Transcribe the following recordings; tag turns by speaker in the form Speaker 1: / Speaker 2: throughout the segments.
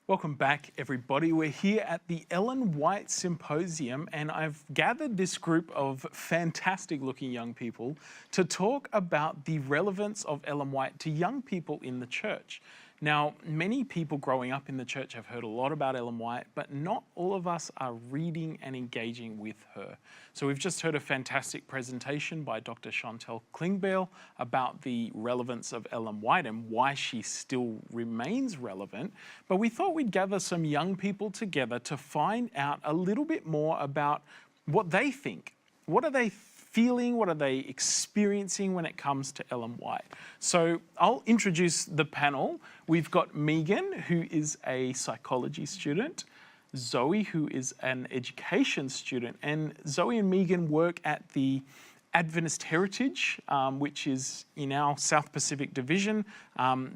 Speaker 1: Welcome back, everybody. We're here at the Ellen White Symposium, and I've gathered this group of fantastic-looking young people to talk about the relevance of Ellen White to young people in the church. Now, many people growing up in the church have heard a lot about Ellen White, but not all of us are reading and engaging with her. So we've just heard a fantastic presentation by Dr. Chantel Klingbeil about the relevance of Ellen White and why she still remains relevant. But we thought we'd gather some young people together to find out a little bit more about what they think. What are they feeling? What are they experiencing when it comes to Ellen White? So I'll introduce the panel. We've got Megan, who is a psychology student, Zoe, who is an education student, and Zoe and Megan work at the Adventist Heritage, which is in our South Pacific Division,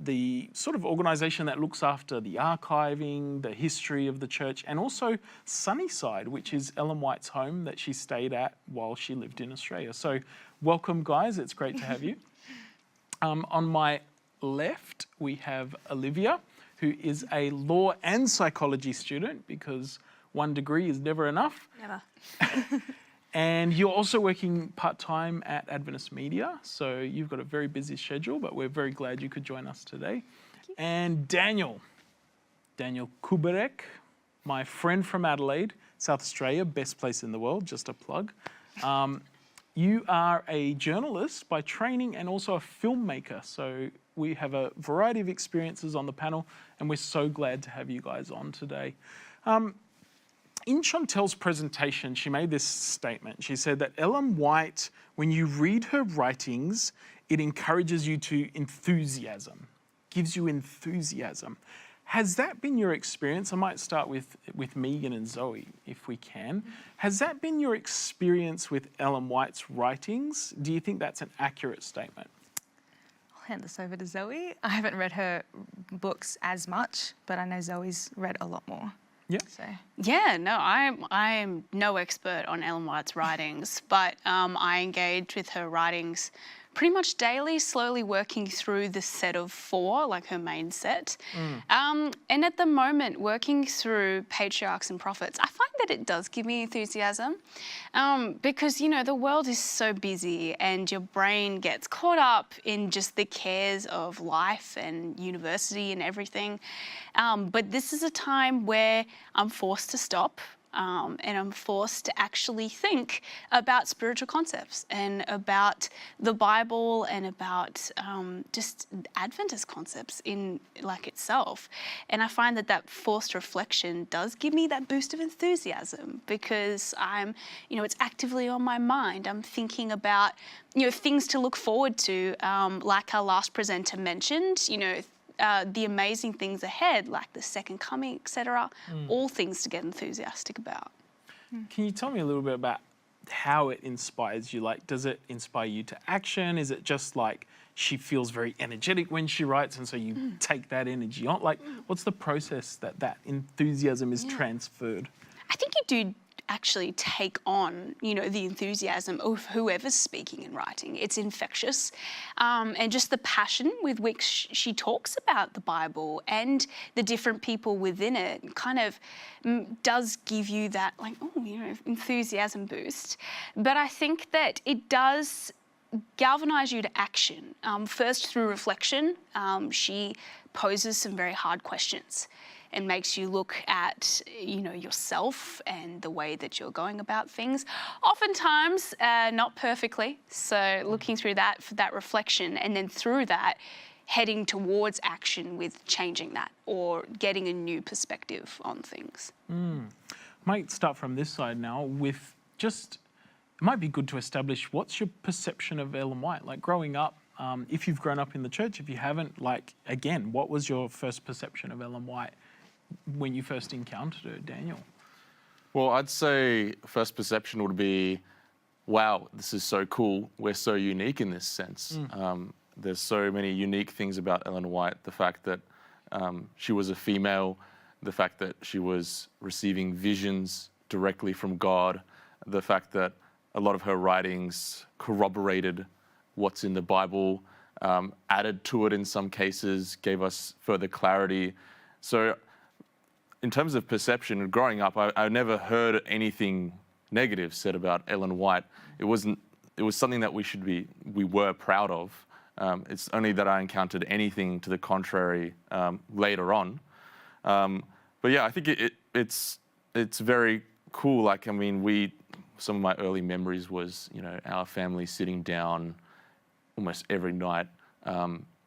Speaker 1: the sort of organisation that looks after the archiving, the history of the church, and also Sunnyside, which is Ellen White's home that she stayed at while she lived in Australia. So welcome, guys. It's great to have you. On my left, we have Olivia, who is a law and psychology student, because one degree is never enough.
Speaker 2: Never.
Speaker 1: And you're also working part-time at Adventist Media, so you've got a very busy schedule, but we're very glad you could join us today. And Daniel Kubarek, my friend from Adelaide, South Australia, best place in the world, just a plug. You are a journalist by training and also a filmmaker, so we have a variety of experiences on the panel, and we're so glad to have you guys on today. In Chantel's presentation, she made this statement. She said that Ellen White, when you read her writings, it encourages you to enthusiasm, gives you enthusiasm. Has that been your experience? I might start with Megan and Zoe, if we can. Has that been your experience with Ellen White's writings? Do you think that's an accurate statement?
Speaker 2: I'll hand this over to Zoe. I haven't read her books as much, but I know Zoe's read a lot more.
Speaker 1: Yeah.
Speaker 2: So.
Speaker 3: Yeah, no, I am no expert on Ellen White's writings, but I engage with her writings pretty much daily, slowly working through the set of 4, like her main set. And at the moment, working through Patriarchs and Prophets, I find that it does give me enthusiasm because, you know, the world is so busy and your brain gets caught up in just the cares of life and university and everything. But this is a time where I'm forced to stop. And I'm forced to actually think about spiritual concepts and about the Bible and about just Adventist concepts in like itself. And I find that that forced reflection does give me that boost of enthusiasm because I'm, you know, it's actively on my mind. I'm thinking about, you know, things to look forward to, like our last presenter mentioned, you know, the amazing things ahead, like the second coming, etc. All things to get enthusiastic about.
Speaker 1: Can you tell me a little bit about how it inspires you? Like, does it inspire you to action? Is it just like she feels very energetic when she writes and so you take that energy on? Like, what's the process that enthusiasm is transferred?
Speaker 3: I think you do actually take on, you know, the enthusiasm of whoever's speaking and writing. It's infectious. And just the passion with which she talks about the Bible and the different people within it kind of does give you that, like, oh, you know, enthusiasm boost. But I think that it does galvanize you to action. First through reflection, she poses some very hard questions and makes you look at, you know, yourself and the way that you're going about things. Oftentimes, not perfectly. So looking through that for that reflection, and then through that, heading towards action with changing that or getting a new perspective on things.
Speaker 1: Might start from this side now with just, it might be good to establish what's your perception of Ellen White? Like growing up, if you've grown up in the church, if you haven't, like, again, what was your first perception of Ellen White when you first encountered her, Daniel?
Speaker 4: Well, I'd say first perception would be, wow, this is so cool. We're so unique in this sense. There's so many unique things about Ellen White. The fact that she was a female, the fact that she was receiving visions directly from God, the fact that a lot of her writings corroborated what's in the Bible, added to it in some cases, gave us further clarity. So in terms of perception, growing up, I never heard anything negative said about Ellen White. It was something that we were proud of. It's only that I encountered anything to the contrary later on. But yeah, I think it's very cool. Like, I mean, some of my early memories was, our family sitting down almost every night,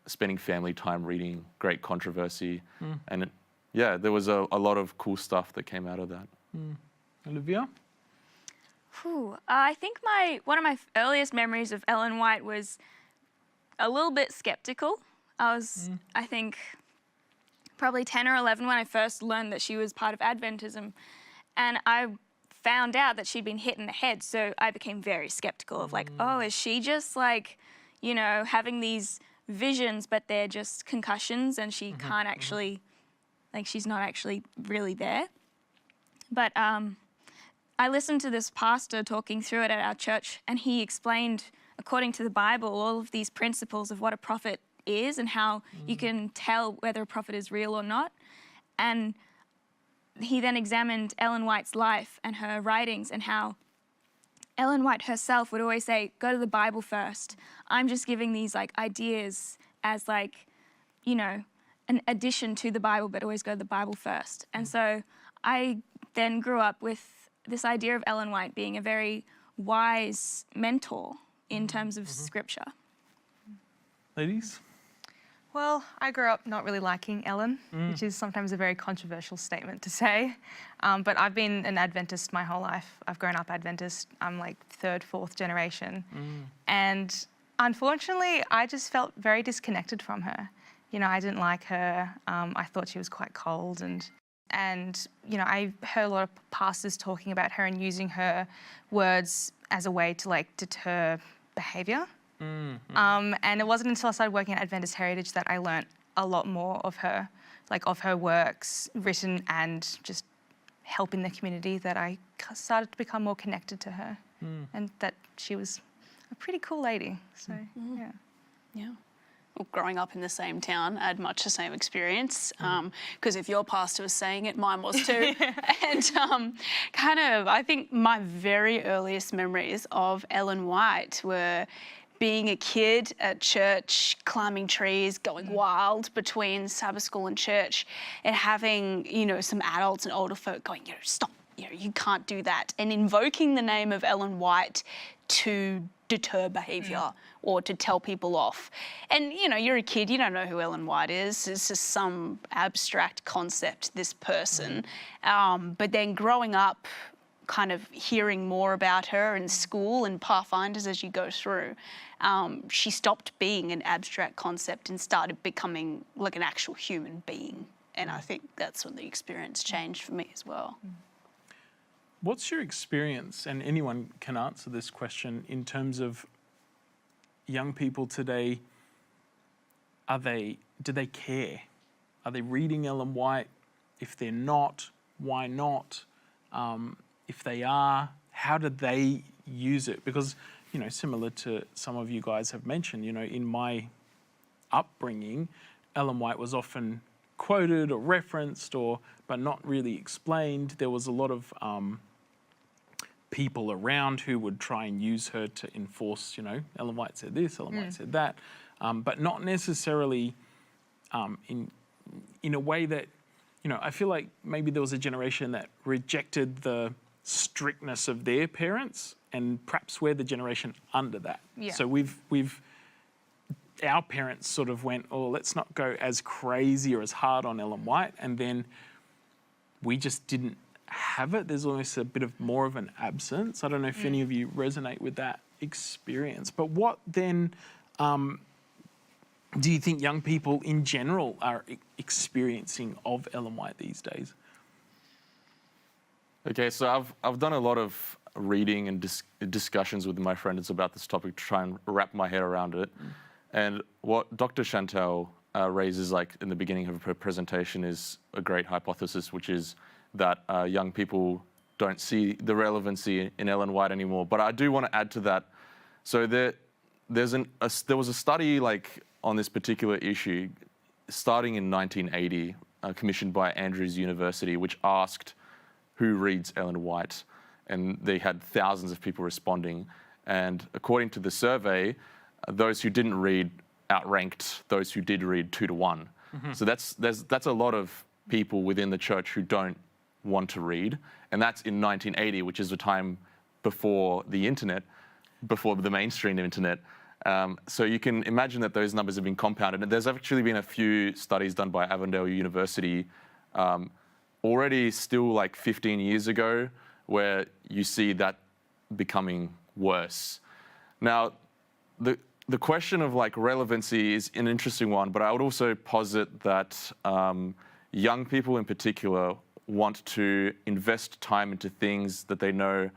Speaker 4: spending family time reading great controversy. And there was a lot of cool stuff that came out of that.
Speaker 1: Olivia?
Speaker 5: I think one of my earliest memories of Ellen White was a little bit skeptical. I was, I think, probably 10 or 11 when I first learned that she was part of Adventism. And I found out that she'd been hit in the head, so I became very skeptical of like, oh, is she just like, having these visions, but they're just concussions and she can't actually, like she's not actually really there. But I listened to this pastor talking through it at our church, and he explained, according to the Bible, all of these principles of what a prophet is and how you can tell whether a prophet is real or not. And he then examined Ellen White's life and her writings, and how Ellen White herself would always say, go to the Bible first. I'm just giving these like ideas as like, an addition to the Bible, but always go to the Bible first. And so I then grew up with this idea of Ellen White being a very wise mentor in terms of scripture.
Speaker 1: Ladies?
Speaker 2: Well, I grew up not really liking Ellen, which is sometimes a very controversial statement to say. But I've been an Adventist my whole life. I've grown up Adventist. I'm like 3rd, 4th generation. And unfortunately, I just felt very disconnected from her. I didn't like her. I thought she was quite cold. And I heard a lot of pastors talking about her and using her words as a way to like deter behaviour. And it wasn't until I started working at Adventist Heritage that I learnt a lot more of her, like of her works, written and just helping the community, that I started to become more connected to her, and that she was a pretty cool lady. So,
Speaker 3: Yeah. Well, growing up in the same town, I had much the same experience, because if your pastor was saying it, mine was too. And I think my very earliest memories of Ellen White were being a kid at church, climbing trees, going wild between Sabbath school and church, and having, some adults and older folk going, stop, you can't do that, and invoking the name of Ellen White to deter behaviour or to tell people off. And, you're a kid, you don't know who Ellen White is. It's just some abstract concept, this person. But then growing up, kind of hearing more about her in school and Pathfinders as you go through, she stopped being an abstract concept and started becoming like an actual human being. And I think that's when the experience changed for me as well.
Speaker 1: What's your experience, and anyone can answer this question, in terms of young people today? Do they care? Are they reading Ellen White? If they're not, why not? If they are, how do they use it? Because, similar to some of you guys have mentioned, in my upbringing, Ellen White was often quoted or referenced, but not really explained. There was a lot of people around who would try and use her to enforce, Ellen White said this, Ellen White said that, but not necessarily in a way that, I feel like maybe there was a generation that rejected the strictness of their parents, and perhaps we're the generation under that.
Speaker 2: Yeah.
Speaker 1: So our parents sort of went, oh, let's not go as crazy or as hard on Ellen White, and then we just didn't have it. There's almost a bit of more of an absence. I don't know if any of you resonate with that experience. But what then do you think young people in general are experiencing of Ellen White these days?
Speaker 4: Okay, so I've done a lot of reading and discussions with my friends about this topic to try and wrap my head around it. And what Dr. Chantal raises, like in the beginning of her presentation, is a great hypothesis, which is that young people don't see the relevancy in Ellen White anymore. But I do want to add to that. So there was a study like on this particular issue starting in 1980 commissioned by Andrews University, which asked who reads Ellen White, and they had thousands of people responding. And according to the survey, those who didn't read outranked those who did read 2 to 1. So that's a lot of people within the church who don't want to read, and that's in 1980, which is a time before the internet, before the mainstream internet. So you can imagine that those numbers have been compounded. And there's actually been a few studies done by Avondale University already still like 15 years ago, where you see that becoming worse. Now, the question of like relevancy is an interesting one, but I would also posit that young people in particular want to invest time into things that they know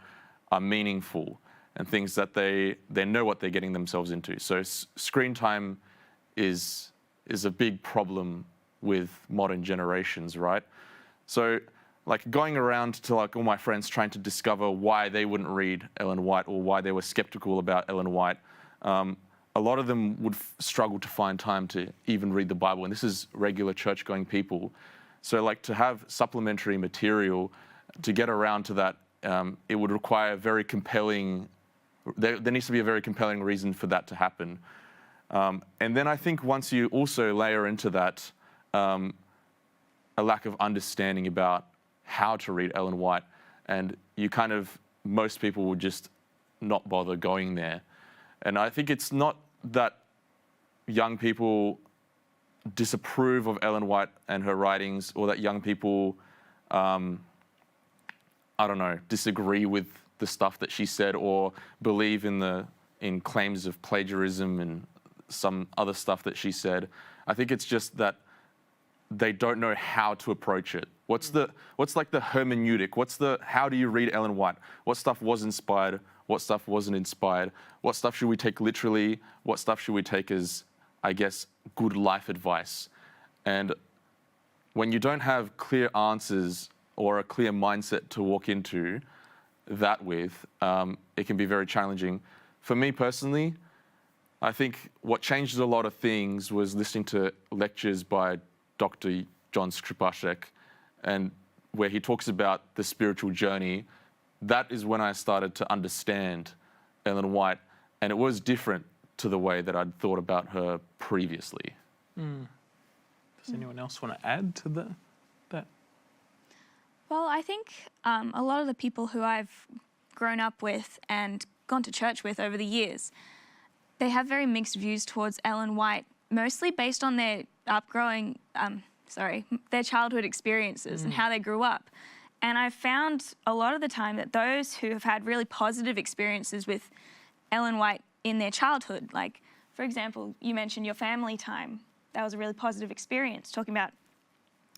Speaker 4: are meaningful and things that they know what they're getting themselves into. So screen time is a big problem with modern generations, right? So like going around to like all my friends trying to discover why they wouldn't read Ellen White or why they were skeptical about Ellen White, a lot of them would struggle to find time to even read the Bible. And this is regular church-going people. So like to have supplementary material to get around to that, it would require a very compelling, there needs to be a very compelling reason for that to happen. And then I think once you also layer into that a lack of understanding about how to read Ellen White, and you kind of, most people would just not bother going there. And I think it's not that young people disapprove of Ellen White and her writings, or that young people, I don't know, disagree with the stuff that she said, or believe in claims of plagiarism and some other stuff that she said. I think it's just that they don't know how to approach it. What's like the hermeneutic? How do you read Ellen White? What stuff was inspired? What stuff wasn't inspired? What stuff should we take literally? What stuff should we take as, I guess, good life advice? And when you don't have clear answers or a clear mindset to walk into that with, it can be very challenging. For me personally, I think what changed a lot of things was listening to lectures by Dr. John Skripacek, and where he talks about the spiritual journey. That is when I started to understand Ellen White, and it was different to the way that I'd thought about her previously.
Speaker 1: Does anyone else want to add to that?
Speaker 5: Well, I think a lot of the people who I've grown up with and gone to church with over the years, they have very mixed views towards Ellen White, mostly based on their their childhood experiences and how they grew up. And I've found a lot of the time that those who have had really positive experiences with Ellen White in their childhood, like, for example, you mentioned your family time. That was a really positive experience, talking about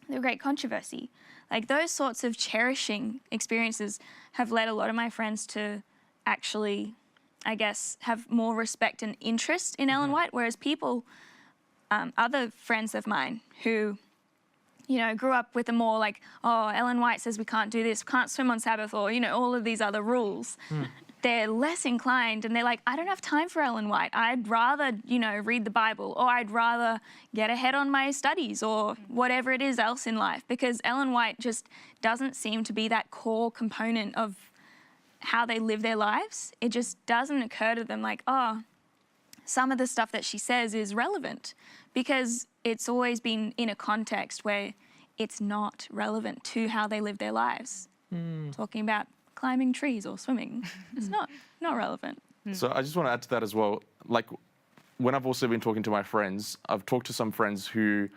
Speaker 5: the Great Controversy. Like, those sorts of cherishing experiences have led a lot of my friends to actually, I guess, have more respect and interest in Ellen White, whereas people, other friends of mine who, you know, grew up with a more like, oh, Ellen White says we can't do this, can't swim on Sabbath, or, you know, all of these other rules. They're less inclined, and they're like, I don't have time for Ellen White. I'd rather, you know, read the Bible, or I'd rather get ahead on my studies, or whatever it is else in life, because Ellen White just doesn't seem to be that core component of how they live their lives. It just doesn't occur to them like, oh, some of the stuff that she says is relevant, because it's always been in a context where it's not relevant to how they live their lives. Talking about climbing trees or swimming, it's not relevant.
Speaker 4: So I just want to add to that as well. Like, when I've also been talking to my friends, I've talked to some friends who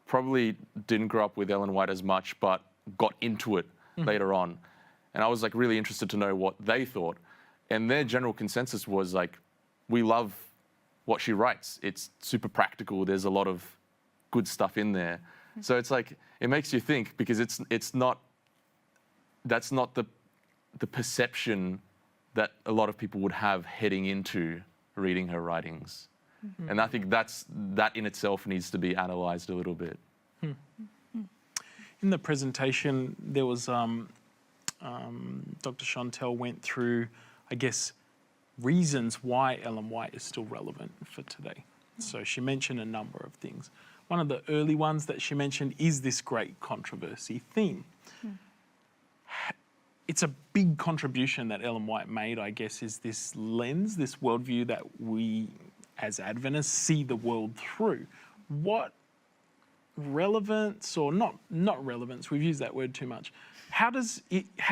Speaker 4: probably didn't grow up with Ellen White as much, but got into it later on. And I was like really interested to know what they thought. And their general consensus was like, we love what she writes. It's super practical. There's a lot of good stuff in there. So it's like, it makes you think, because that's not the perception that a lot of people would have heading into reading her writings. And I think that in itself needs to be analysed a little bit.
Speaker 1: In the presentation, there was Dr. Chantel went through, I guess, reasons why Ellen White is still relevant for today. So she mentioned a number of things. one of the early ones that she mentioned is this great controversy theme. It's a big contribution that Ellen White made, I guess, is this lens, this worldview that we as Adventists see the world through. What relevance, or not relevance, we've used that word too much. How do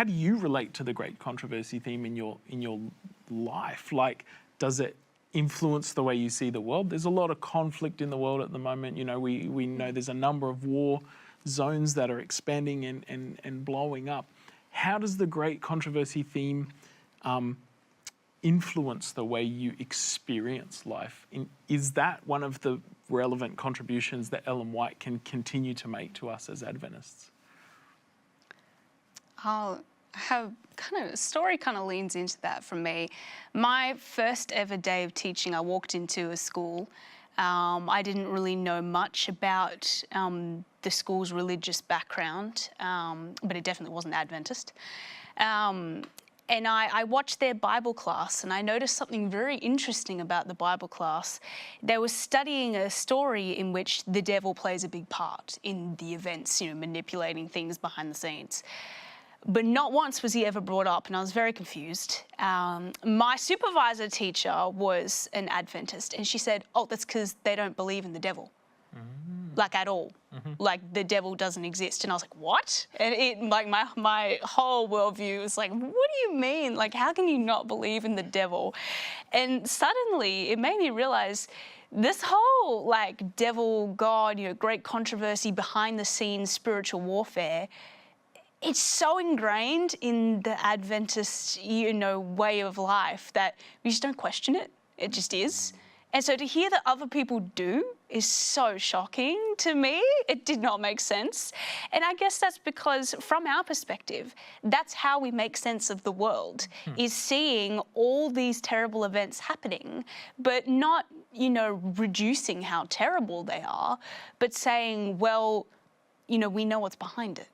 Speaker 1: you relate to the great controversy theme in your life? Like, does it influence the way you see the world? There's a lot of conflict in the world at the moment. You know, we know there's a number of war zones that are expanding and blowing up. How does the great controversy theme influence the way you experience life? Is that one of the relevant contributions that Ellen White can continue to make to us as Adventists?
Speaker 3: I'll have a story kind of leans into that from me. My first ever day of teaching, I walked into a school. I didn't really know much about the school's religious background, but it definitely wasn't Adventist. And I watched their Bible class, and I noticed something very interesting about the Bible class. They were studying a story in which the devil plays a big part in the events, you know, manipulating things behind the scenes. But not once was he ever brought up, and I was very confused. My supervisor teacher was an Adventist, and she said, oh, that's because they don't believe in the devil, like at all. Like the devil doesn't exist. And I was like, what? And it, like my whole worldview was like, what do you mean? Like, how can you not believe in the devil? And suddenly it made me realize this whole like devil, God, you know, great controversy, behind the scenes spiritual warfare, it's so ingrained in the Adventist, you know, way of life that we just don't question it. It just is. And so to hear that other people do is so shocking to me. It did not make sense. And I guess that's because from our perspective, that's how we make sense of the world, is seeing all these terrible events happening, but not, you know, reducing how terrible they are, but saying, well, you know, we know what's behind it.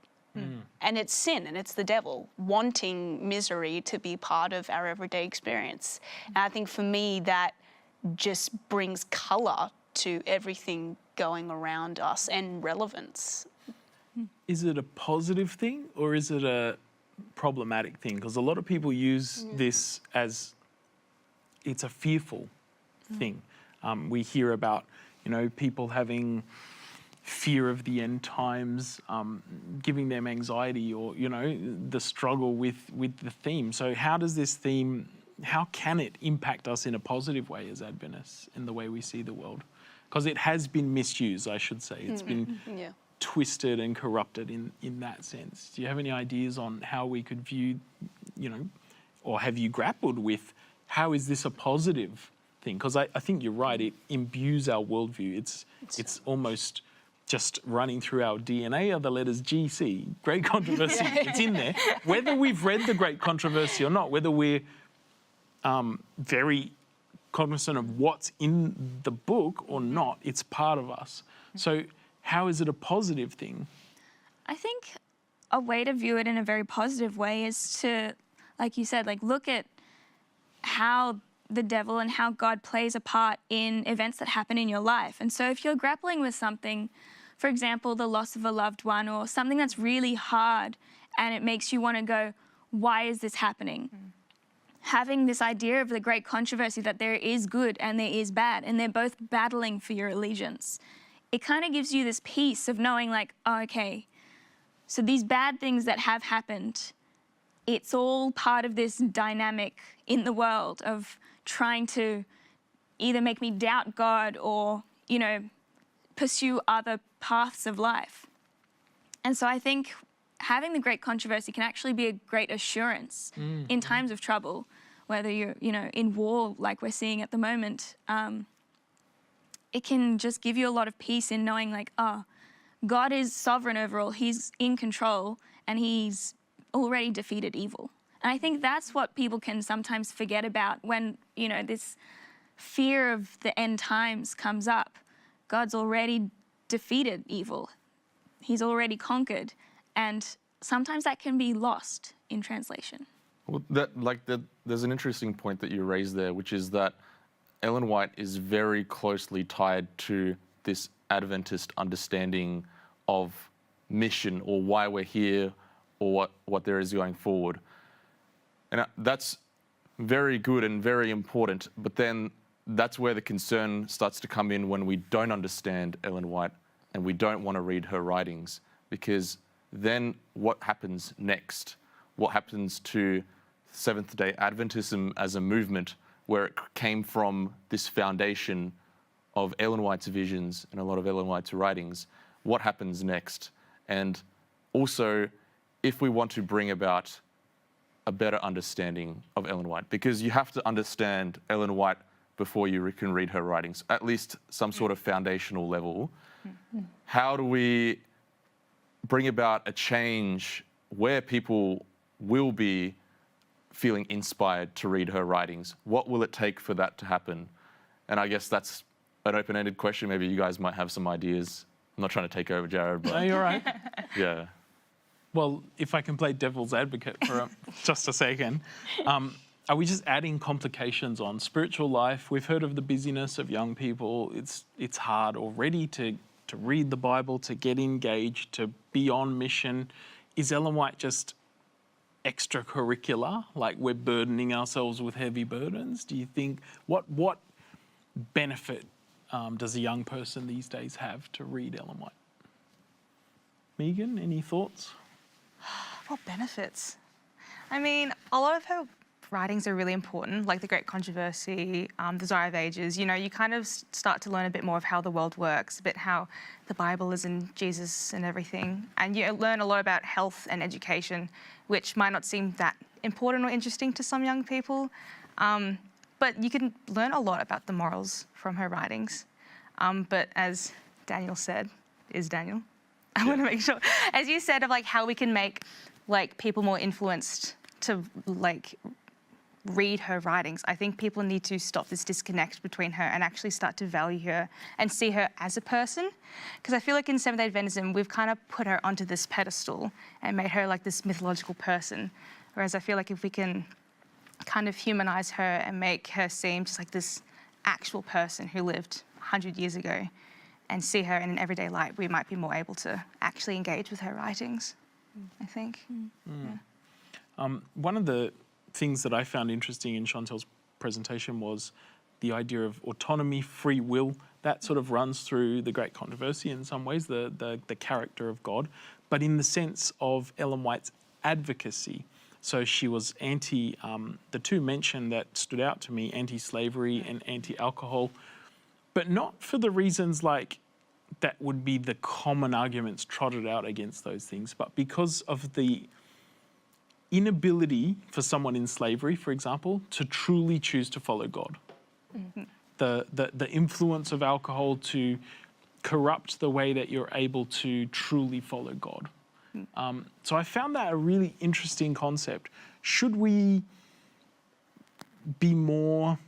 Speaker 3: And it's sin, and it's the devil wanting misery to be part of our everyday experience. And I think for me, that just brings colour to everything going around us and relevance.
Speaker 1: Is it a positive thing or is it a problematic thing? Because a lot of people use this as it's a fearful thing. We hear about, you know, people having fear of the end times, giving them anxiety, or, you know, the struggle with the theme. So how does this theme, how can it impact us in a positive way as Adventists in the way we see the world? Because it has been misused, I should say. It's been twisted and corrupted in that sense. Do you have any ideas on how we could view, you know, or have you grappled with how is this a positive thing? Because I think you're right, it imbues our worldview. It's almost just running through our DNA are the letters GC, Great Controversy. It's in there. Whether we've read the Great Controversy or not, whether we're very cognizant of what's in the book or not, it's part of us. So how is it a positive thing?
Speaker 5: I think a way to view it in a very positive way is to, like you said, like look at how the devil and how God plays a part in events that happen in your life. And so if you're grappling with something, for example, the loss of a loved one or something that's really hard and it makes you want to go, why is this happening? Having this idea of the great controversy that there is good and there is bad and they're both battling for your allegiance, it kind of gives you this peace of knowing like, oh, okay, so these bad things that have happened, it's all part of this dynamic in the world of trying to either make me doubt God or, you know, pursue other paths of life. And so I think having the great controversy can actually be a great assurance in times of trouble, whether you're, you know, in war like we're seeing at the moment. It can just give you a lot of peace in knowing like, oh, God is sovereign over all. He's in control and he's already defeated evil. And I think that's what people can sometimes forget about when, you know, this fear of the end times comes up. God's already defeated evil. He's already conquered. And sometimes that can be lost in translation.
Speaker 4: Well, there's an interesting point that you raised there, which is that Ellen White is very closely tied to this Adventist understanding of mission or why we're here or what there is going forward. And that's very good and very important, but then that's where the concern starts to come in when we don't understand Ellen White and we don't want to read her writings, because then what happens next? What happens to Seventh-day Adventism as a movement where it came from this foundation of Ellen White's visions and a lot of Ellen White's writings? What happens next? And also, if we want to bring about a better understanding of Ellen White, because you have to understand Ellen White before you can read her writings, at least some sort of foundational level. How do we bring about a change where people will be feeling inspired to read her writings? What will it take for that to happen? And I guess that's an open-ended question. Maybe you guys might have some ideas. I'm not trying to take over, Jared, but
Speaker 1: No, you're right.
Speaker 4: yeah.
Speaker 1: Well, if I can play devil's advocate for just a second, are we just adding complications on spiritual life? We've heard of the busyness of young people. It's hard already to read the Bible, to get engaged, to be on mission. Is Ellen White just extracurricular? Like we're burdening ourselves with heavy burdens? Do you think, what benefit does a young person these days have to read Ellen White? Megan, any thoughts?
Speaker 2: What benefits? I mean, a lot of her writings are really important, like The Great Controversy, The Desire of Ages. You know, you kind of start to learn a bit more of how the world works, a bit how the Bible is in Jesus and everything. And you learn a lot about health and education, which might not seem that important or interesting to some young people. But you can learn a lot about the morals from her writings. But as Daniel said, I want to make sure, as you said, of like how we can make like people more influenced to like read her writings. I think people need to stop this disconnect between her and actually start to value her and see her as a person. Because I feel like in Seventh-day Adventism, we've kind of put her onto this pedestal and made her like this mythological person. Whereas I feel like if we can kind of humanize her and make her seem just like this actual person who lived 100 years ago and see her in an everyday light, we might be more able to actually engage with her writings, I think. Yeah.
Speaker 1: One of the things that I found interesting in Chantel's presentation was the idea of autonomy, free will. That sort of runs through The Great Controversy in some ways, the character of God, but in the sense of Ellen White's advocacy. So she was the two mentioned that stood out to me, anti-slavery and anti-alcohol, but not for the reasons like that would be the common arguments trotted out against those things, but because of the inability for someone in slavery, for example, to truly choose to follow God. Mm-hmm. The influence of alcohol to corrupt the way that you're able to truly follow God. So I found that a really interesting concept. Should we be more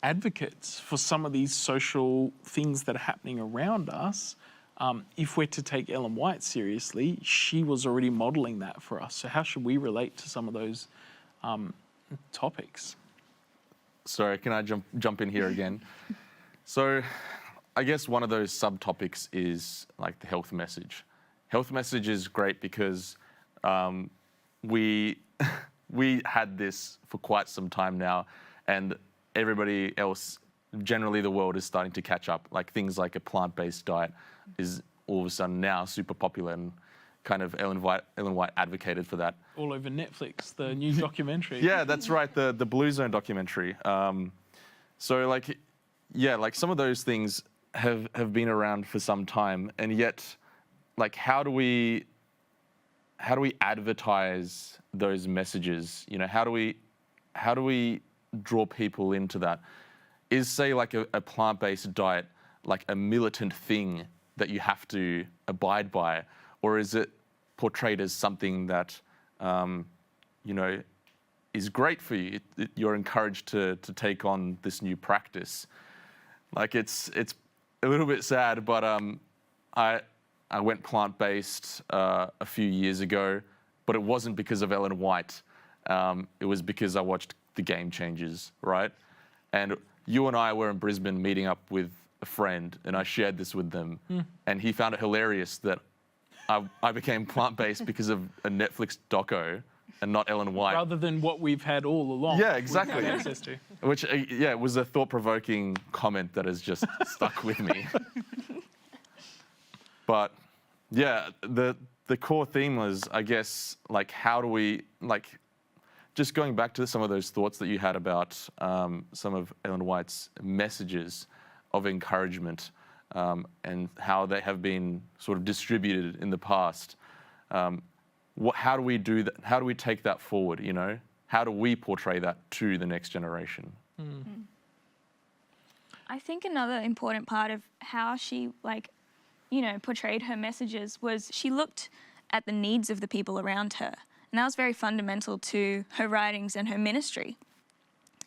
Speaker 1: advocates for some of these social things that are happening around us? If we're to take Ellen White seriously, she was already modeling that for us. So how should we relate to some of those topics?
Speaker 4: Sorry, can I jump in here again? So I guess one of those subtopics is like the health message. Health message is great because we had this for quite some time now, and everybody else, generally the world, is starting to catch up. Like things like a plant-based diet is all of a sudden now super popular, and kind of Ellen White advocated for that.
Speaker 1: All over Netflix, the new documentary.
Speaker 4: Yeah, that's right, the Blue Zone documentary. So like, yeah, like some of those things have been around for some time, and yet, like, how do we advertise those messages? You know, how do we draw people into that? Is, say, like a plant-based diet like a militant thing that you have to abide by, or is it portrayed as something that you know, is great for you? You're encouraged to take on this new practice. Like it's a little bit sad, but I went plant-based a few years ago, but it wasn't because of Ellen White. It was because I watched The Game Changers, right? And you and I were in Brisbane meeting up with a friend, and I shared this with them, and he found it hilarious that I became plant-based because of a Netflix doco and not Ellen White.
Speaker 1: Rather than what we've had all along.
Speaker 4: Yeah, exactly.
Speaker 1: we've had access to.
Speaker 4: Which, yeah, was a thought-provoking comment that has just stuck with me. But yeah, the core theme was, I guess, like, how do we, like, just going back to some of those thoughts that you had about some of Ellen White's messages of encouragement and how they have been sort of distributed in the past. How do we do that? How do we take that forward, you know? How do we portray that to the next generation?
Speaker 5: I think another important part of how she, like, you know, portrayed her messages was she looked at the needs of the people around her. And that was very fundamental to her writings and her ministry.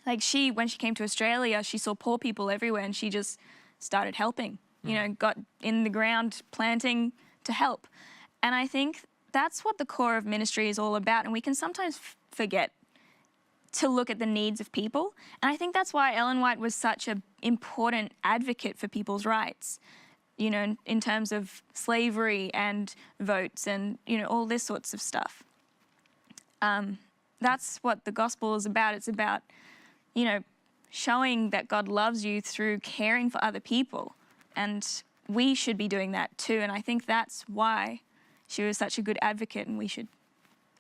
Speaker 5: Like, when she came to Australia, she saw poor people everywhere and she just started helping, you know, got in the ground planting to help. And I think that's what the core of ministry is all about. And we can sometimes forget to look at the needs of people. And I think that's why Ellen White was such an important advocate for people's rights, you know, in terms of slavery and votes and, you know, all this sorts of stuff. That's what the gospel is about. It's about, you know, showing that God loves you through caring for other people. And we should be doing that too. And I think that's why she was such a good advocate, and we should,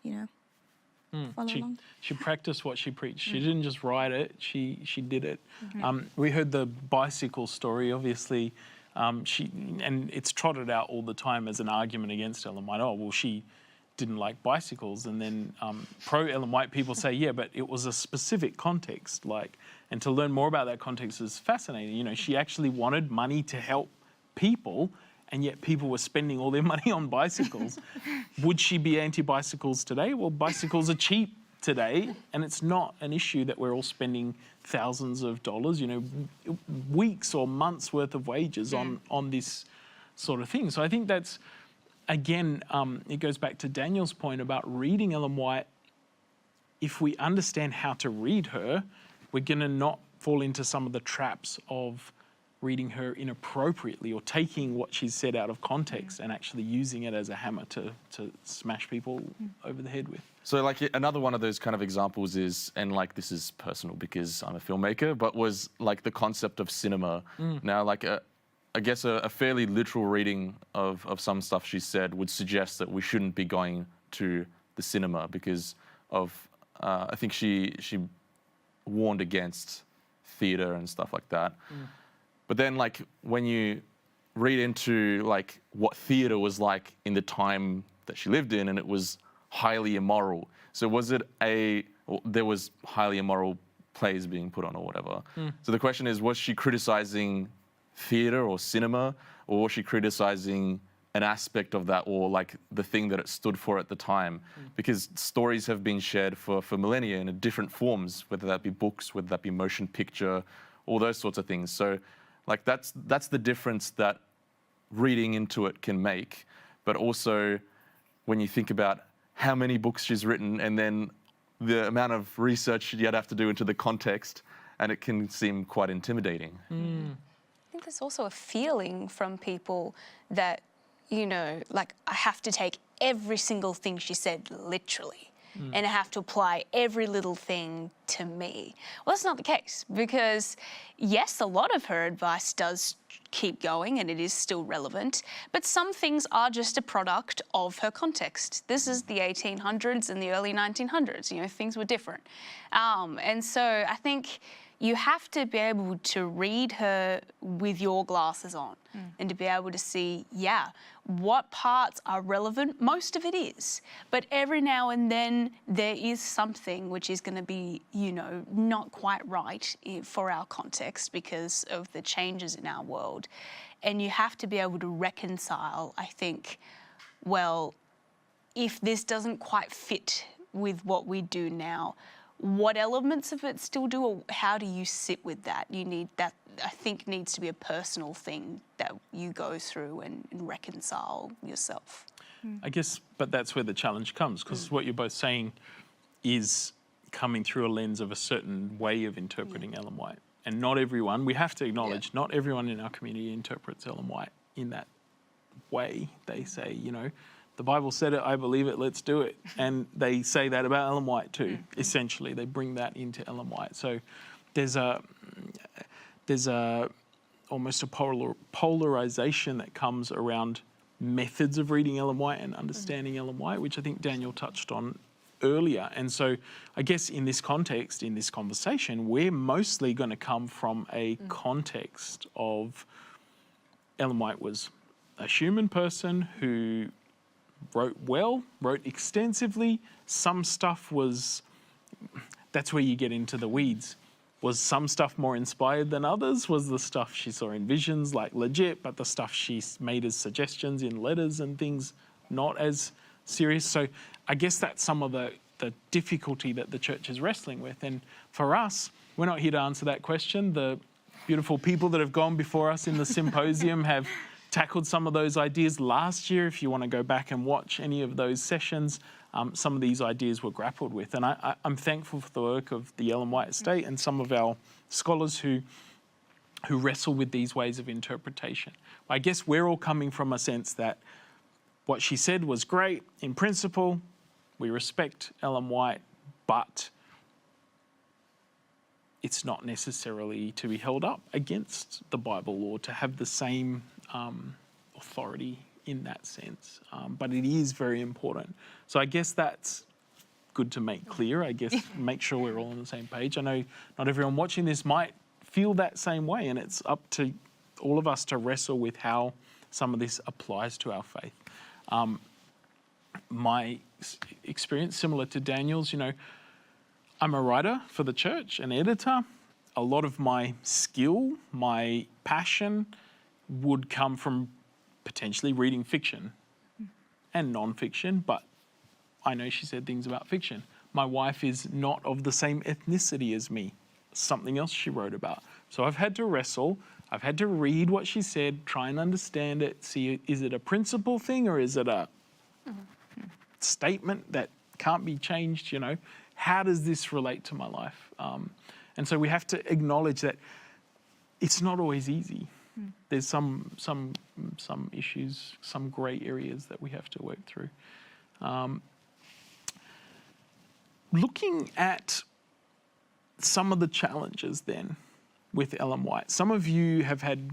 Speaker 5: you know, follow along.
Speaker 1: She practiced what she preached. She didn't just write it, she did it. We heard the bicycle story, obviously. And it's trotted out all the time as an argument against Ellen White. Oh, well, she didn't like bicycles. And then pro-Ellen White people say, yeah, but it was a specific context. Like, and to learn more about that context is fascinating. You know, she actually wanted money to help people, and yet people were spending all their money on bicycles. Would she be anti-bicycles today? Well, bicycles are cheap today, and it's not an issue that we're all spending thousands of dollars, you know, weeks or months worth of wages on this sort of thing. So I think that's, again, it goes back to Daniel's point about reading Ellen White. If we understand how to read her, we're going to not fall into some of the traps of reading her inappropriately or taking what she's said out of context and actually using it as a hammer to smash people over the head with.
Speaker 4: So, like, another one of those kind of examples is, and like, this is personal because I'm a filmmaker, but was like the concept of cinema. Now, like, I guess a fairly literal reading of some stuff she said would suggest that we shouldn't be going to the cinema because of, I think she warned against theatre and stuff like that. But then, like, when you read into, like, what theatre was like in the time that she lived in, and it was highly immoral. So was it there was highly immoral plays being put on or whatever. So the question is, was she criticizing theatre or cinema, or was she criticizing an aspect of that, or like the thing that it stood for at the time? Because stories have been shared for millennia in different forms, whether that be books, whether that be motion picture, all those sorts of things. So, like, that's the difference that reading into it can make. But also, when you think about how many books she's written and then the amount of research you'd have to do into the context, and it can seem quite intimidating.
Speaker 3: I think there's also a feeling from people that, you know, like, I have to take every single thing she said literally. And I have to apply every little thing to me. Well, that's not the case, because yes, a lot of her advice does keep going and it is still relevant, but some things are just a product of her context. This is the 1800s and the early 1900s, you know, things were different. And so I think you have to be able to read her with your glasses on and to be able to see, yeah, what parts are relevant. Most of it is. But every now and then there is something which is going to be, you know, not quite right for our context because of the changes in our world. And you have to be able to reconcile, I think, well, if this doesn't quite fit with what we do now, what elements of it still do, or how do you sit with that? You need that, I think, needs to be a personal thing that you go through and reconcile yourself.
Speaker 1: I guess, but that's where the challenge comes, because what you're both saying is coming through a lens of a certain way of interpreting Ellen White. and not everyone, we have to acknowledge, not everyone in our community interprets Ellen White in that way. They say, you know, the Bible said it, I believe it, let's do it. And they say that about Ellen White too, essentially. They bring that into Ellen White. So there's almost a polarization that comes around methods of reading Ellen White and understanding Ellen White, which I think Daniel touched on earlier. And so I guess in this context, in this conversation, we're mostly going to come from a context of Ellen White was a human person who wrote well, wrote extensively. Some stuff was, that's where you get into the weeds. Was some stuff more inspired than others? Was the stuff she saw in visions like legit, but the stuff she made as suggestions in letters and things not as serious? So I guess that's some of the difficulty that the church is wrestling with. And for us, we're not here to answer that question. The beautiful people that have gone before us in the symposium have tackled some of those ideas last year. If you want to go back and watch any of those sessions, some of these ideas were grappled with. And I'm thankful for the work of the Ellen White Estate and some of our scholars who wrestle with these ways of interpretation. I guess we're all coming from a sense that what she said was great in principle. We respect Ellen White, but it's not necessarily to be held up against the Bible or to have the same authority in that sense. But it is very important. So I guess that's good to make clear. I guess make sure we're all on the same page. I know not everyone watching this might feel that same way, and it's up to all of us to wrestle with how some of this applies to our faith. My experience, similar to Daniel's, you know, I'm a writer for the church, an editor. A lot of my skill, my passion would come from potentially reading fiction and non-fiction, but I know she said things about fiction. My wife is not of the same ethnicity as me, something else she wrote about. So I've had to wrestle, I've had to read what she said, try and understand it, see, is it a principle thing or is it a statement that can't be changed, you know? How does this relate to my life? And so we have to acknowledge that it's not always easy. There's some issues, some grey areas that we have to work through. Looking at some of the challenges then with Ellen White. Some of you have had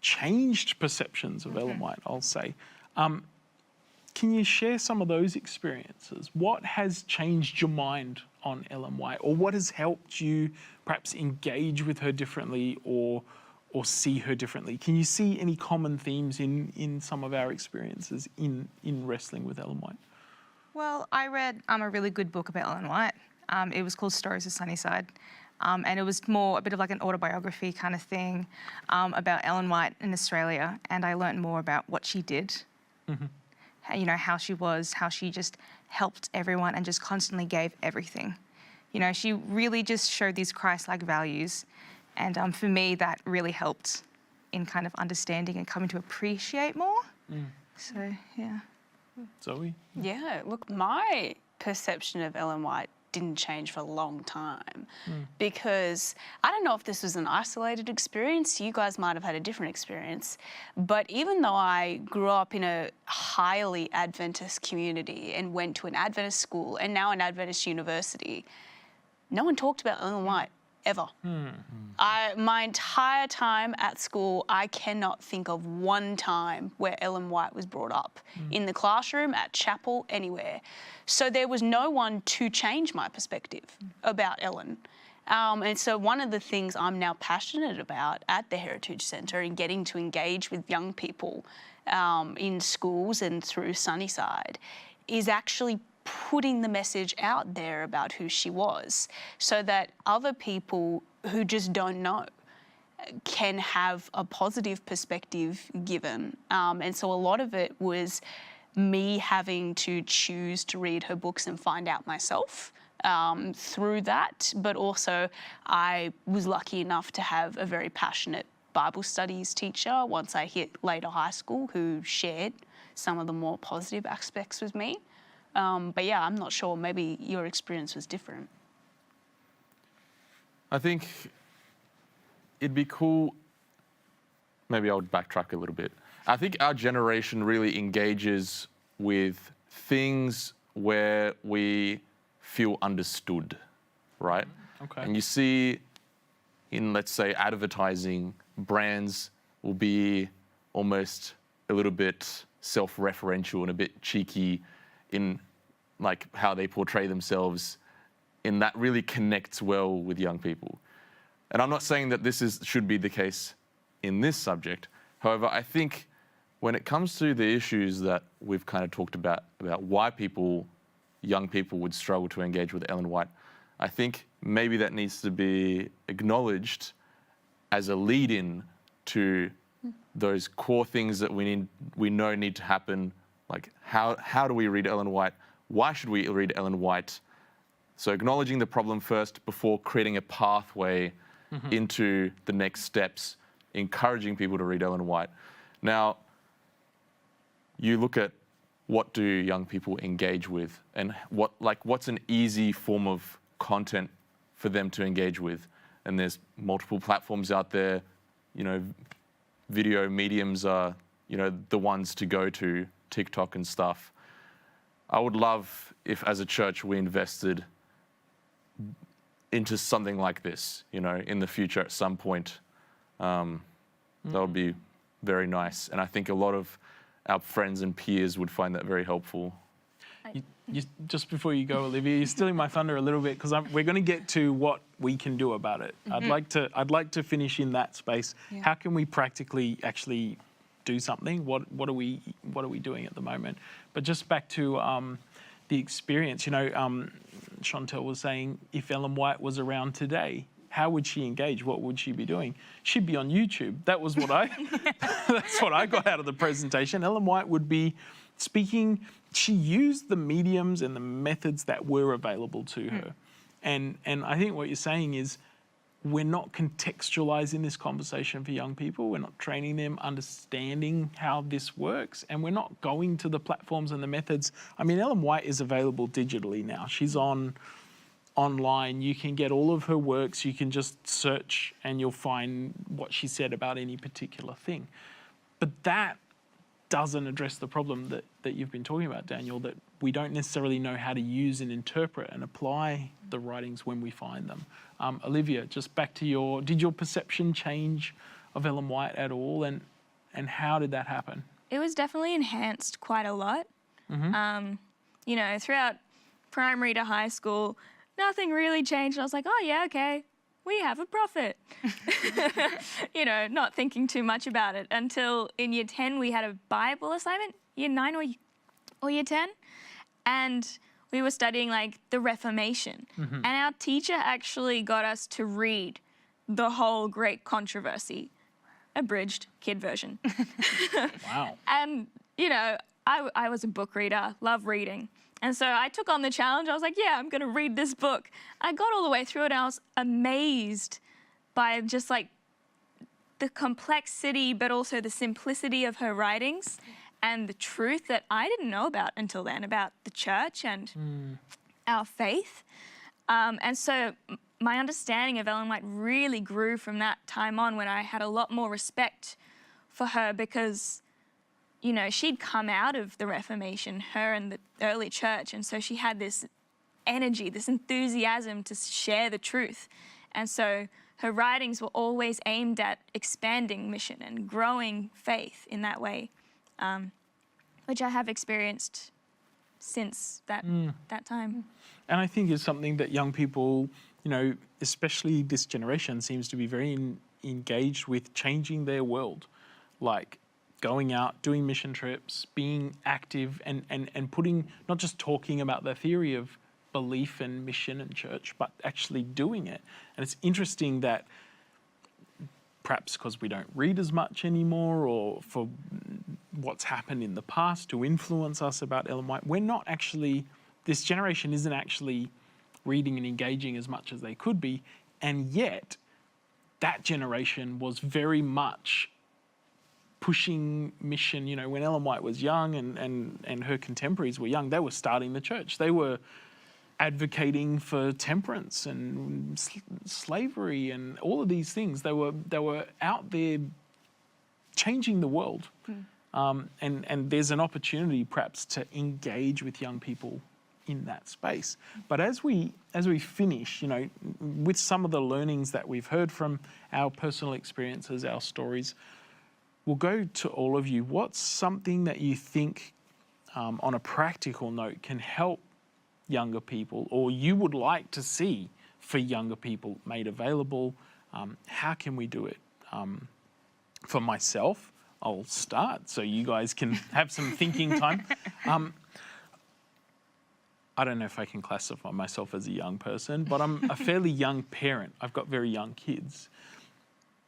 Speaker 1: changed perceptions of Ellen White, I'll say. Can you share some of those experiences? What has changed your mind on Ellen White, or what has helped you perhaps engage with her differently or see her differently? Can you see any common themes in some of our experiences in wrestling with Ellen White?
Speaker 2: Well, I read a really good book about Ellen White. It was called Stories of Sunnyside. And it was more a bit of like an autobiography kind of thing about Ellen White in Australia. And I learned more about what she did, you know, how she was, how she just helped everyone and just constantly gave everything. You know, she really just showed these Christ-like values. And for me, that really helped in kind of understanding and coming to appreciate more. So, yeah.
Speaker 1: Zoe?
Speaker 3: Yeah, look, my perception of Ellen White didn't change for a long time because I don't know if this was an isolated experience. You guys might have had a different experience. But even though I grew up in a highly Adventist community and went to an Adventist school and now an Adventist university, no one talked about Ellen White ever. My entire time at school, I cannot think of one time where Ellen White was brought up. In the classroom, at chapel, anywhere. So there was no one to change my perspective about Ellen. And so one of the things I'm now passionate about at the Heritage Centre and getting to engage with young people in schools and through Sunnyside is actually putting the message out there about who she was so that other people who just don't know can have a positive perspective given. And so a lot of it was me having to choose to read her books and find out myself through that. But also I was lucky enough to have a very passionate Bible studies teacher once I hit later high school who shared some of the more positive aspects with me. But yeah, I'm not sure. Maybe your experience was different.
Speaker 4: I think it'd be cool. Maybe I would backtrack a little bit. I think our generation really engages with things where we feel understood, right?
Speaker 1: Okay.
Speaker 4: And you see in, let's say, advertising, brands will be almost a little bit self-referential and a bit cheeky in like how they portray themselves, and that really connects well with young people. And I'm not saying that should be the case in this subject. However, I think when it comes to the issues that we've kind of talked about why young people would struggle to engage with Ellen White, I think maybe that needs to be acknowledged as a lead-in to those core things that we know need to happen. Like how do we read Ellen White? Why should we read Ellen White? So acknowledging the problem first before creating a pathway into the next steps, encouraging people to read Ellen White. Now, you look at what do young people engage with, and what's an easy form of content for them to engage with. And there's multiple platforms out there. You know, video mediums are, the ones to go to, TikTok and stuff. I would love if, as a church, we invested into something like this, in the future at some point. That would be very nice. And I think a lot of our friends and peers would find that very helpful.
Speaker 1: Just before you go, Olivia, you're stealing my thunder a little bit because we're going to get to what we can do about it. I'd like to finish in that space. Yeah. How can we practically actually do something? What are we doing at the moment? But just back to the experience. Chantel was saying, if Ellen White was around today, how would she engage? What would she be doing? She'd be on YouTube. That was what that's what I got out of the presentation. Ellen White would be speaking. She used the mediums and the methods that were available to her. And I think what you're saying is we're not contextualizing this conversation for young people. We're not training them, understanding how this works, and we're not going to the platforms and the methods. I mean, Ellen White is available digitally now. She's online. You can get all of her works. You can just search and you'll find what she said about any particular thing. But that doesn't address the problem that you've been talking about, Daniel, that we don't necessarily know how to use and interpret and apply the writings when we find them. Olivia, just back to did your perception change of Ellen White at all, and how did that happen?
Speaker 5: It was definitely enhanced quite a lot. Throughout primary to high school, nothing really changed. I was like, oh yeah, okay, we have a prophet. Not thinking too much about it until in year 10 we had a Bible assignment, year 9 or year 10, and we were studying like the Reformation. And our teacher actually got us to read the whole Great Controversy, abridged kid version.
Speaker 1: Wow.
Speaker 5: And, I was a book reader, love reading. And so I took on the challenge. I was like, yeah, I'm going to read this book. I got all the way through it and I was amazed by just like the complexity, but also the simplicity of her writings and the truth that I didn't know about until then about the church and our faith. And so my understanding of Ellen White really grew from that time on, when I had a lot more respect for her because she'd come out of the Reformation, her and the early church, and so she had this energy, this enthusiasm to share the truth. And so her writings were always aimed at expanding mission and growing faith in that way, which I have experienced since that time.
Speaker 1: And I think it's something that young people, especially this generation, seems to be very engaged with changing their world, like going out, doing mission trips, being active and putting, not just talking about the theory of belief and mission and church, but actually doing it. And it's interesting that perhaps because we don't read as much anymore, or for what's happened in the past to influence us about Ellen White, this generation isn't actually reading and engaging as much as they could be. And yet that generation was very much pushing mission. When Ellen White was young and her contemporaries were young, they were starting the church. They were advocating for temperance and slavery and all of these things. They were out there changing the world. And there's an opportunity perhaps to engage with young people in that space. But as we finish, you know, with some of the learnings that we've heard from our personal experiences, our stories, we'll go to all of you. What's something that you think, on a practical note, can help younger people, or you would like to see for younger people made available? How can we do it? For myself, I'll start so you guys can have some thinking time. I don't know if I can classify myself as a young person, but I'm a fairly young parent. I've got very young kids.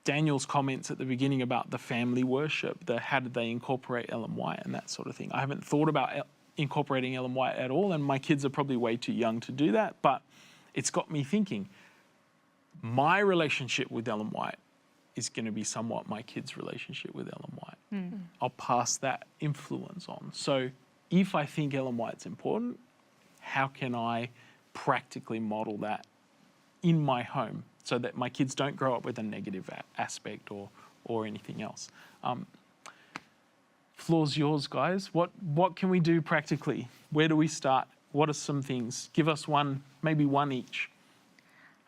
Speaker 1: Daniel's comments at the beginning about the family worship, how did they incorporate Ellen White and that sort of thing. I haven't thought about incorporating Ellen White at all, and my kids are probably way too young to do that, but it's got me thinking. My relationship with Ellen White is going to be somewhat my kids' relationship with Ellen White. I'll pass that influence on. So if I think Ellen White's important, how can I practically model that in my home so that my kids don't grow up with a negative aspect or anything else? Floor's yours, guys. What can we do practically? Where do we start? What are some things? Give us one, maybe one each.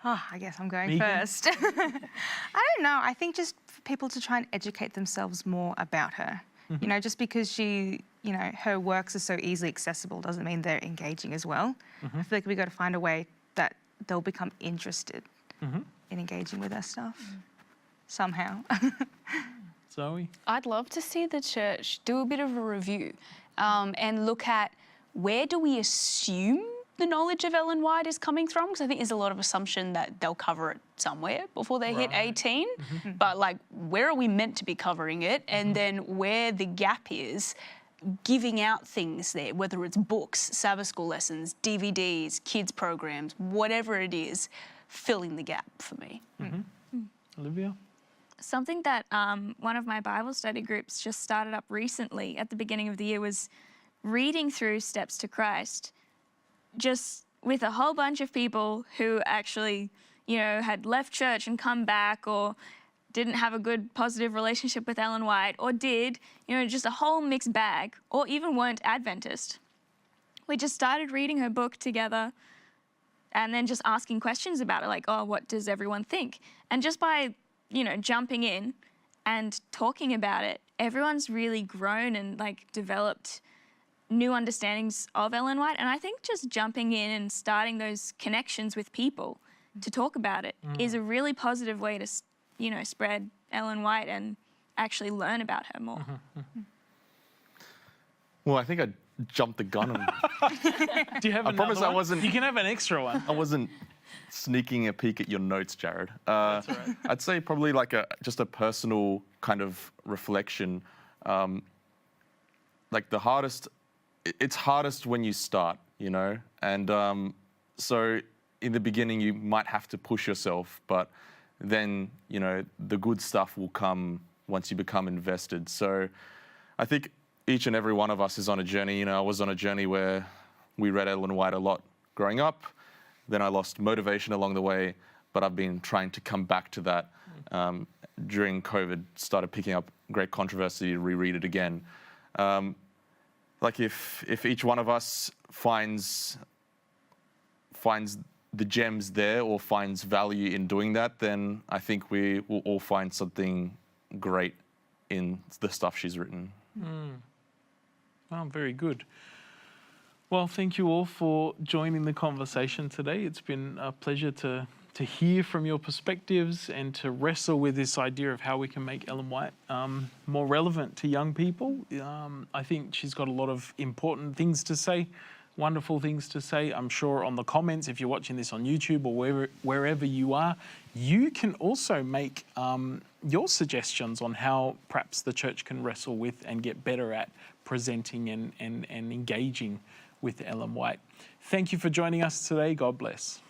Speaker 2: Oh, I guess I'm going
Speaker 1: Megan?
Speaker 2: first. I don't know. I think just for people to try and educate themselves more about her. You know, just because her works are so easily accessible doesn't mean they're engaging as well. I feel like we've got to find a way that they'll become interested in engaging with her stuff somehow.
Speaker 1: Zoe?
Speaker 3: I'd love to see the church do a bit of a review and look at where do we assume the knowledge of Ellen White is coming from, because I think there's a lot of assumption that they'll cover it somewhere before they hit 18, but like where are we meant to be covering it, and then where the gap is, giving out things there, whether it's books, Sabbath school lessons, DVDs, kids programs, whatever it is, filling the gap for me.
Speaker 1: Olivia?
Speaker 5: Something that one of my Bible study groups just started up recently at the beginning of the year was reading through Steps to Christ, just with a whole bunch of people who actually, had left church and come back, or didn't have a good positive relationship with Ellen White, or did, just a whole mixed bag, or even weren't Adventist. We just started reading her book together and then just asking questions about it, like, oh, what does everyone think? And just by, jumping in and talking about it, everyone's really grown and developed new understandings of Ellen White. And I think just jumping in and starting those connections with people to talk about it is a really positive way to, spread Ellen White and actually learn about her more.
Speaker 4: Well, I think I jumped the gun.
Speaker 1: Do you have
Speaker 4: I promise
Speaker 1: another
Speaker 4: I
Speaker 1: one?
Speaker 4: wasn't-
Speaker 1: You can have an extra one.
Speaker 4: I wasn't sneaking a peek at your notes, Jared.
Speaker 1: That's all right.
Speaker 4: I'd say probably just a personal kind of reflection. It's hardest when you start, and so in the beginning you might have to push yourself, but then, the good stuff will come once you become invested. So I think each and every one of us is on a journey. I was on a journey where we read Ellen White a lot growing up. Then I lost motivation along the way, but I've been trying to come back to that. During COVID, started picking up great controversy to reread it again. If each one of us finds the gems there, or finds value in doing that, then I think we will all find something great in the stuff she's written.
Speaker 1: Oh, very good. Well, thank you all for joining the conversation today. It's been a pleasure to hear from your perspectives and to wrestle with this idea of how we can make Ellen White more relevant to young people. I think she's got a lot of important things to say, wonderful things to say. I'm sure on the comments, if you're watching this on YouTube or wherever you are, you can also make your suggestions on how perhaps the church can wrestle with and get better at presenting and engaging with Ellen White. Thank you for joining us today. God bless.